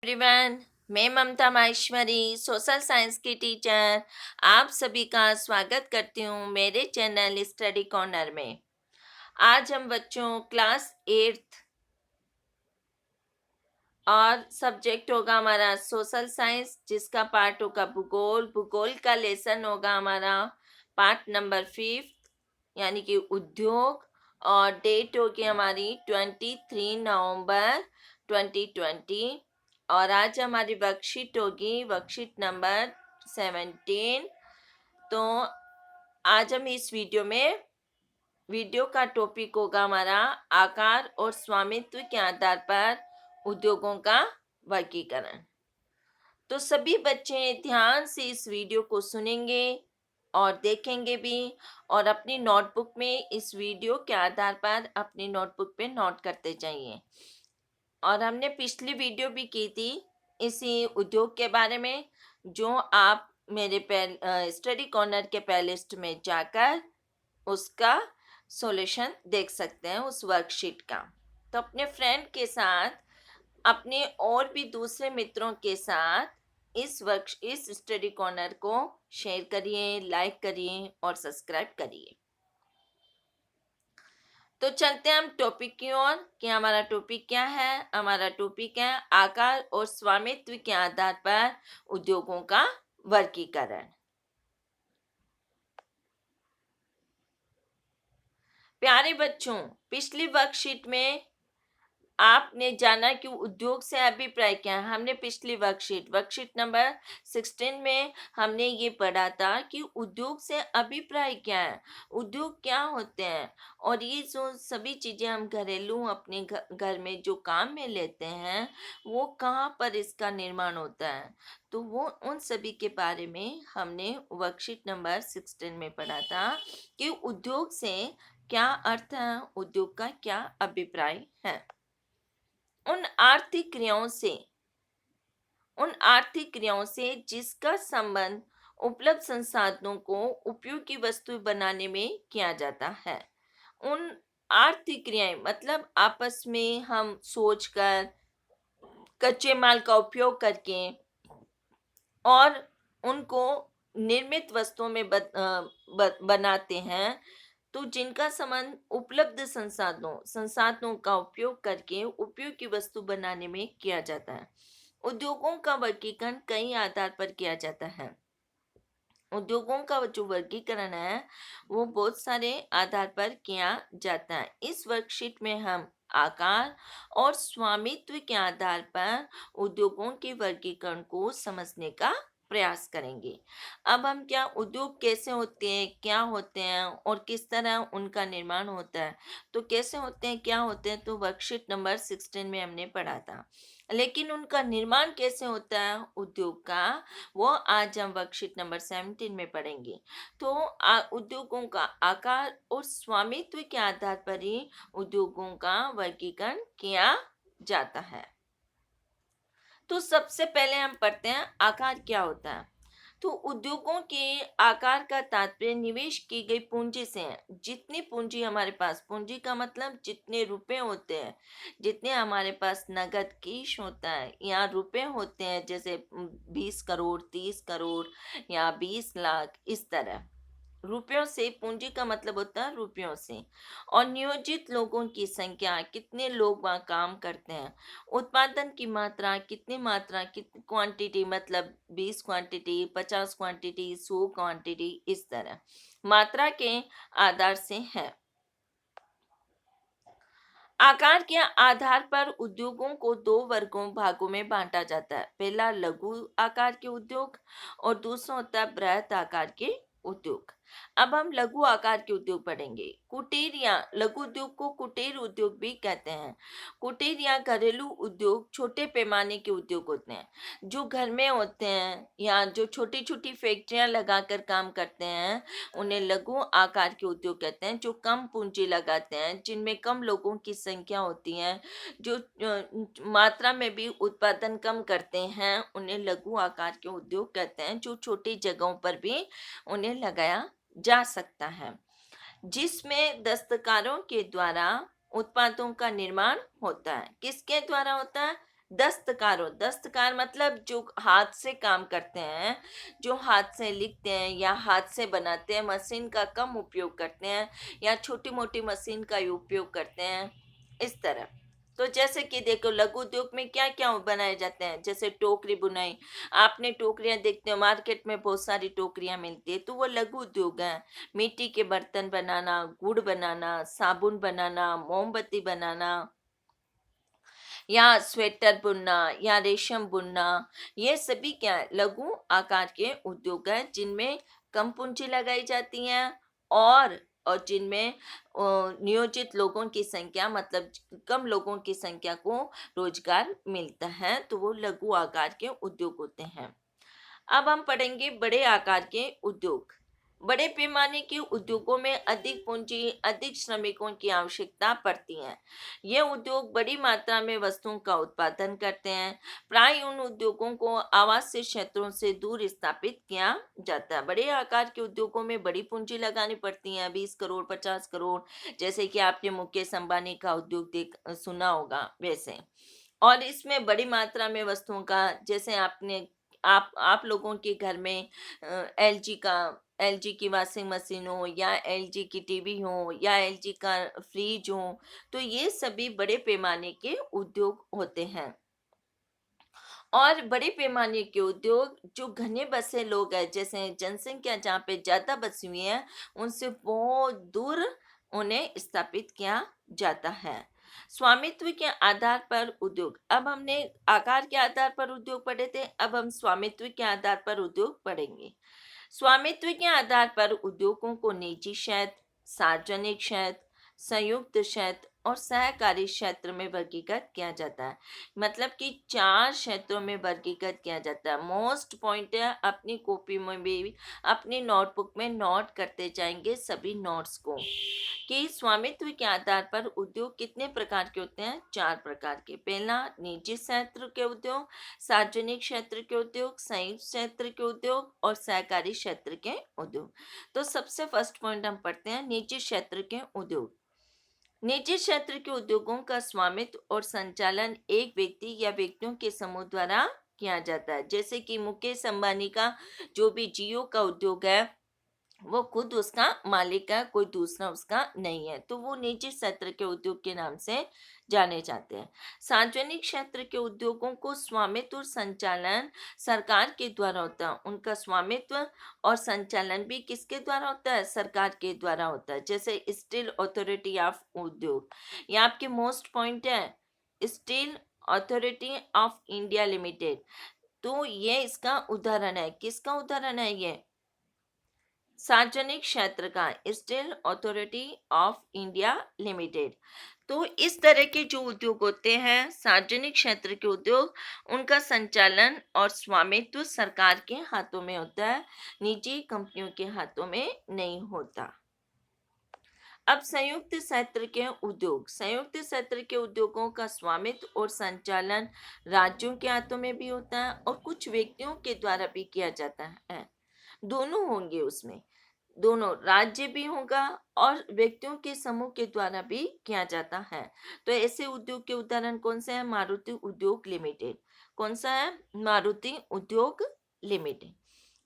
Everyone, मैं ममता Maheshwari social science की teacher आप सभी का स्वागत करती हूँ मेरे चैनल स्टडी कॉर्नर में। आज हम बच्चों क्लास 8th और सब्जेक्ट होगा हमारा सोशल साइंस, जिसका पार्ट होगा भूगोल। भूगोल का लेसन होगा हमारा पार्ट नंबर 5 यानी कि उद्योग। और डेट होगी हमारी 23 नवंबर 2020। और आज हमारी वर्कशीट होगी वर्कशीट नंबर 17। तो आज हम इस वीडियो का टॉपिक होगा हमारा आकार और स्वामित्व के आधार पर उद्योगों का वर्गीकरण। तो सभी बच्चे ध्यान से इस वीडियो को सुनेंगे और देखेंगे भी, और अपनी नोटबुक में इस वीडियो के आधार पर अपनी नोटबुक पे नोट करते जाइए। और हमने पिछली वीडियो भी की थी इसी उद्योग के बारे में, जो आप मेरे स्टडी कॉर्नर के प्लेलिस्ट में जाकर उसका सॉल्यूशन देख सकते हैं, उस वर्कशीट का। तो अपने फ्रेंड के साथ, अपने और भी दूसरे मित्रों के साथ इस स्टडी कॉर्नर को शेयर करिए, लाइक करिए और सब्सक्राइब करिए। तो चलते हैं हम टॉपिक की ओर कि हमारा टॉपिक क्या है। हमारा टॉपिक है आकार और स्वामित्व के आधार पर उद्योगों का वर्गीकरण। प्यारे बच्चों, पिछली वर्कशीट में आपने जाना कि उद्योग से अभिप्राय क्या है। हमने पिछली वर्कशीट नंबर 16 में हमने ये पढ़ा था कि उद्योग से अभिप्राय क्या है, उद्योग क्या होते हैं, और ये जो सभी चीजें हम घरेलू अपने घर में जो काम में लेते हैं, वो कहाँ पर इसका निर्माण होता है। तो वो उन सभी के बारे में हमने वर्कशीट नंबर 16 में पढ़ा था कि उद्योग से क्या अर्थ है, उद्योग का क्या अभिप्राय है। उन आर्थिक क्रियाओं से जिसका संबंध उपलब्ध संसाधनों को उपयोगी वस्तु बनाने में किया जाता है। उन आर्थिक क्रियाएं मतलब आपस में हम सोचकर, कच्चे माल का उपयोग करके और उनको निर्मित वस्तुओं में बनाते हैं। तो जिनका संबंध उपलब्ध संसाधनों का उपयोग करके उपयोग की वस्तु बनाने में किया जाता है। उद्योगों का वर्गीकरण कई आधार पर किया जाता है। उद्योगों का जो वर्गीकरण है वो बहुत सारे आधार पर किया जाता है। इस वर्कशीट में हम आकार और स्वामित्व के आधार पर उद्योगों के वर्गीकरण को समझने का प्रयास करेंगे। अब हम क्या उद्योग कैसे होते हैं, क्या होते हैं और किस तरह उनका निर्माण होता है। तो कैसे होते हैं, क्या होते हैं, तो वर्कशीट नंबर 16 में हमने पढ़ा था। लेकिन उनका निर्माण कैसे होता है उद्योग का, वो आज हम वर्कशीट नंबर 17 में पढ़ेंगे। तो उद्योगों का आकार और स्वामित्व के आधार पर ही उद्योगों का वर्गीकरण किया जाता है। तो सबसे पहले हम पढ़ते हैं आकार क्या होता है। तो उद्योगों के आकार का तात्पर्य निवेश की गई पूंजी से है। जितनी पूंजी हमारे पास, पूंजी का मतलब जितने रुपए होते हैं, जितने हमारे पास नगद कैश होता है या रुपए होते हैं, जैसे 20 करोड़, 30 करोड़ या 20 लाख, इस तरह रुपयों से, पूंजी का मतलब होता है रुपयों से। और नियोजित लोगों की संख्या, कितने लोग वहाँ काम करते हैं। उत्पादन की मात्रा, कितनी क्वांटिटी, मतलब 20 क्वांटिटी, 50 क्वांटिटी, 100 क्वांटिटी, इस तरह मात्रा के आधार से है। आकार के आधार पर उद्योगों को दो भागों में बांटा जाता है। पहला लघु आकार के उद्योग और दूसरा होता है बृहत आकार के उद्योग। अब हम लघु आकार के उद्योग पढ़ेंगे। कुटीर या लघु उद्योग को कुटीर उद्योग भी कहते हैं। कुटीर या घरेलू उद्योग छोटे पैमाने के उद्योग होते हैं, जो घर में होते हैं या जो छोटी छोटी फैक्ट्रियां लगाकर काम करते हैं, उन्हें लघु आकार के उद्योग कहते हैं। जो कम पूंजी लगाते हैं, जिनमें कम लोगों की संख्या होती है, जो मात्रा में भी उत्पादन कम करते हैं, उन्हें लघु आकार के उद्योग कहते हैं। जो छोटी जगहों पर भी उन्हें लगाया जा सकता है, जिसमें दस्तकारों के द्वारा उत्पादों का निर्माण होता है। किसके द्वारा होता है? दस्तकार मतलब जो हाथ से काम करते हैं, जो हाथ से लिखते हैं या हाथ से बनाते हैं, मशीन का कम उपयोग करते हैं या छोटी मोटी मशीन का ही उपयोग करते हैं, इस तरह। तो जैसे कि देखो, लघु उद्योग में क्या क्या बनाए जाते हैं, जैसे टोकरी बुनाई। आपने टोकरियां देखते हो, मार्केट में बहुत सारी टोकरियां मिलती है, तो वो लघु उद्योग है। मिट्टी के बर्तन बनाना, गुड़ बनाना, साबुन बनाना, मोमबत्ती बनाना, या स्वेटर बुनना या रेशम बुनना, ये सभी क्या है, लघु आकार के उद्योग हैं जिनमें कम पूंजी लगाई जाती है, और जिनमें नियोजित लोगों की संख्या, मतलब कम लोगों की संख्या को रोजगार मिलता है, तो वो लघु आकार के उद्योग होते हैं। अब हम पढ़ेंगे बड़े आकार के उद्योग। बड़े पैमाने के उद्योगों में अधिक पूंजी, अधिक श्रमिकों की आवश्यकता पड़ती है। ये उद्योग बड़ी मात्रा में वस्तुओं का उत्पादन करते हैं। प्राय उन उद्योगों को आवासीय क्षेत्रों से दूर स्थापित किया जाता है। बड़े आकार के उद्योगों में बड़ी पूंजी लगानी पड़ती है, 20 करोड़, 50 करोड़, जैसे कि आपने मुकेश अंबानी का उद्योग सुना होगा वैसे। और इसमें बड़ी मात्रा में वस्तुओं का, जैसे आपने आप लोगों के घर में एलजी की वॉशिंग मशीन हो, या एलजी की टीवी हो, या एलजी का फ्रिज हो, तो ये सभी बड़े पैमाने के उद्योग होते हैं। और बड़े पैमाने के उद्योग जो घने बसे लोग हैं, जैसे जनसंख्या जहाँ पे ज्यादा बसी हुई है, उनसे बहुत दूर उन्हें स्थापित किया जाता है। स्वामित्व के आधार पर उद्योग। अब हमने आकार के आधार पर उद्योग पढ़े थे, अब हम स्वामित्व के आधार पर उद्योग पढ़ेंगे। स्वामित्व के आधार पर उद्योगों को निजी क्षेत्र, सार्वजनिक क्षेत्र, संयुक्त क्षेत्र और सहकारी क्षेत्र में वर्गीकृत किया जाता है। मतलब कि 4 क्षेत्रों में वर्गीकृत किया जाता है। मोस्ट पॉइंट है, अपनी कॉपी में भी, अपनी नोटबुक में नोट करते जाएंगे सभी नोट्स को, कि स्वामित्व के आधार पर उद्योग कितने प्रकार के होते हैं। 4 प्रकार के। पहला, निजी क्षेत्र के उद्योग, सार्वजनिक क्षेत्र के उद्योग, संयुक्त क्षेत्र के उद्योग और सहकारी क्षेत्र के उद्योग। तो सबसे फर्स्ट पॉइंट हम पढ़ते हैं, निजी क्षेत्र के उद्योग। निजी क्षेत्र के उद्योगों का स्वामित्व और संचालन एक व्यक्ति या व्यक्तियों के समूह द्वारा किया जाता है। जैसे कि मुकेश अंबानी का जो भी जियो का उद्योग है, वो खुद उसका मालिक है, कोई दूसरा उसका नहीं है, तो वो निजी क्षेत्र के उद्योग के नाम से जाने जाते हैं। सार्वजनिक क्षेत्र के उद्योगों को स्वामित्व और संचालन सरकार के द्वारा होता है। उनका स्वामित्व और संचालन भी किसके द्वारा होता है? सरकार के द्वारा होता है। जैसे स्टील अथॉरिटी ऑफ उद्योग, ये आपके मोस्ट पॉइंट है, steel authority of India limited. तो ये इसका उदाहरण है। किसका उदाहरण है ये? सार्वजनिक क्षेत्र का, steel authority of India limited. तो इस तरह के जो उद्योग होते हैं, सार्वजनिक क्षेत्र के उद्योग, उनका संचालन और स्वामित्व सरकार के हाथों में होता है, निजी कंपनियों के हाथों में नहीं होता। अब संयुक्त क्षेत्र के उद्योग। संयुक्त क्षेत्र के उद्योगों का स्वामित्व और संचालन राज्यों के हाथों में भी होता है और कुछ व्यक्तियों के द्वारा भी किया जाता है। दोनों होंगे उसमें, दोनों, राज्य भी होगा और व्यक्तियों के समूह के द्वारा भी किया जाता है। तो ऐसे उद्योग के उदाहरण कौन से हैं? मारुति उद्योग लिमिटेड। कौन सा है? मारुति उद्योग लिमिटेड।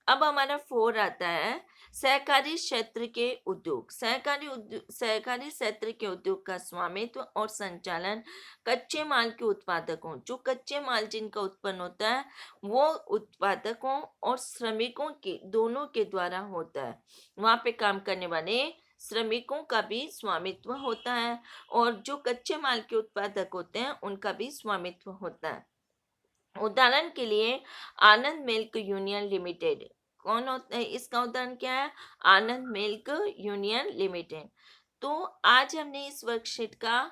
अब हमारा 4 आता है, सहकारी क्षेत्र के उद्योग। सहकारी क्षेत्र के उद्योग का स्वामित्व और संचालन कच्चे माल के उत्पादकों, जो कच्चे माल जिनका उत्पन्न होता है, वो उत्पादकों और श्रमिकों के दोनों के द्वारा होता है। वहां पे काम करने वाले श्रमिकों का भी स्वामित्व होता है, और जो कच्चे माल के उत्पादक होते हैं उनका भी स्वामित्व होता है। उदाहरण के लिए आनंद मिल्क यूनियन लिमिटेड। कौन होता है? इसका उदाहरण क्या है? आनंद मिल्क यूनियन लिमिटेड। तो आज हमने इस वर्कशीट का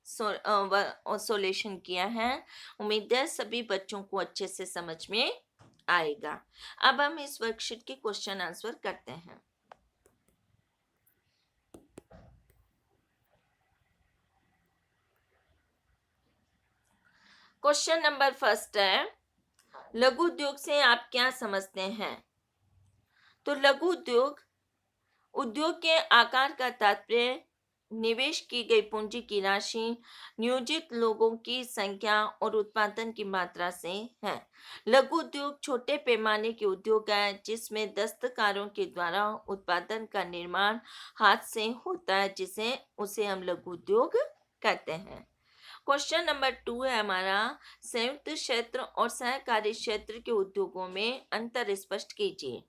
सॉल्यूशन किया है। उम्मीद है सभी बच्चों को अच्छे से समझ में आएगा। अब हम इस वर्कशीट के क्वेश्चन आंसर करते हैं। क्वेश्चन नंबर फर्स्ट है, लघु उद्योग से आप क्या समझते हैं? तो लघु उद्योग, उद्योग के आकार का तात्पर्य निवेश की गई पूंजी की राशि नियोजित लोगों की संख्या और उत्पादन की मात्रा से है। लघु उद्योग छोटे पैमाने के उद्योग है जिसमें दस्तकारों के द्वारा उत्पादन का निर्माण हाथ से होता है, जिसे उसे हम लघु उद्योग कहते हैं। क्वेश्चन नंबर 2 है हमारा, संयुक्त क्षेत्र और सहकारी क्षेत्र के उद्योगों में अंतर स्पष्ट कीजिए।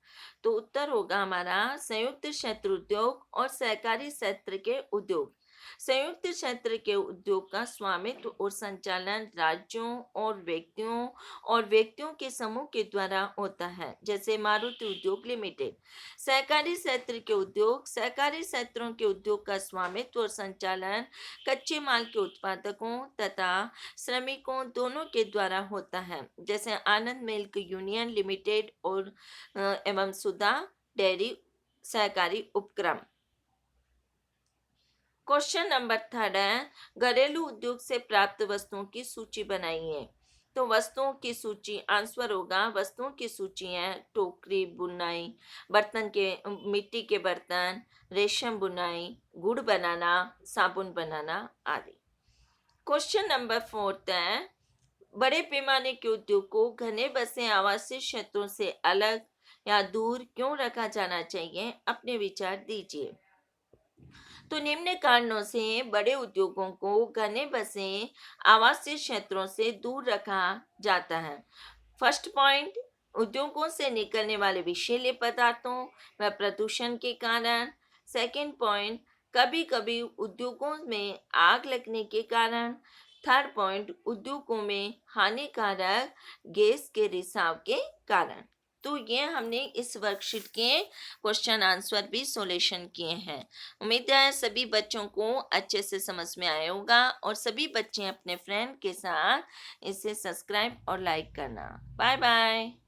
तो उत्तर होगा हमारा संयुक्त क्षेत्र उद्योग और सहकारी क्षेत्र के उद्योग। संयुक्त क्षेत्र के उद्योग का स्वामित्व और संचालन राज्यों और व्यक्तियों के समूह के द्वारा होता है, जैसे मारुति उद्योग लिमिटेड। सहकारी क्षेत्र के उद्योग सहकारी क्षेत्रों के उद्योग का स्वामित्व और संचालन कच्चे माल के उत्पादकों तथा श्रमिकों दोनों के द्वारा होता है, जैसे आनंद मिल्क यूनियन लिमिटेड और एवं सुधा डेयरी सहकारी उपक्रम। क्वेश्चन नंबर 3 है, घरेलू उद्योग से प्राप्त वस्तुओं की सूची बनाइए। तो वस्तुओं की सूची आंसर होगा, वस्तुओं की सूची है टोकरी बुनाई, बर्तन के मिट्टी के बर्तन, रेशम बुनाई, गुड़ बनाना, साबुन बनाना आदि। क्वेश्चन नंबर 4 है, बड़े पैमाने के उद्योग को घने बसे आवासीय क्षेत्रों से अलग या दूर क्यों रखा जाना चाहिए, अपने विचार दीजिए। तो निम्न कारणों से बड़े उद्योगों को घने बसे आवासीय क्षेत्रों से दूर रखा जाता है। फर्स्ट पॉइंट, उद्योगों से निकलने वाले विषैले पदार्थों व प्रदूषण के कारण। सेकंड पॉइंट, कभी कभी उद्योगों में आग लगने के कारण। थर्ड पॉइंट, उद्योगों में हानिकारक गैस के रिसाव के कारण। तो ये हमने इस वर्कशीट के क्वेश्चन आंसर भी सॉल्यूशन किए हैं। उम्मीद है सभी बच्चों को अच्छे से समझ में आया होगा और सभी बच्चे अपने फ्रेंड के साथ इसे सब्सक्राइब और लाइक करना। Bye bye.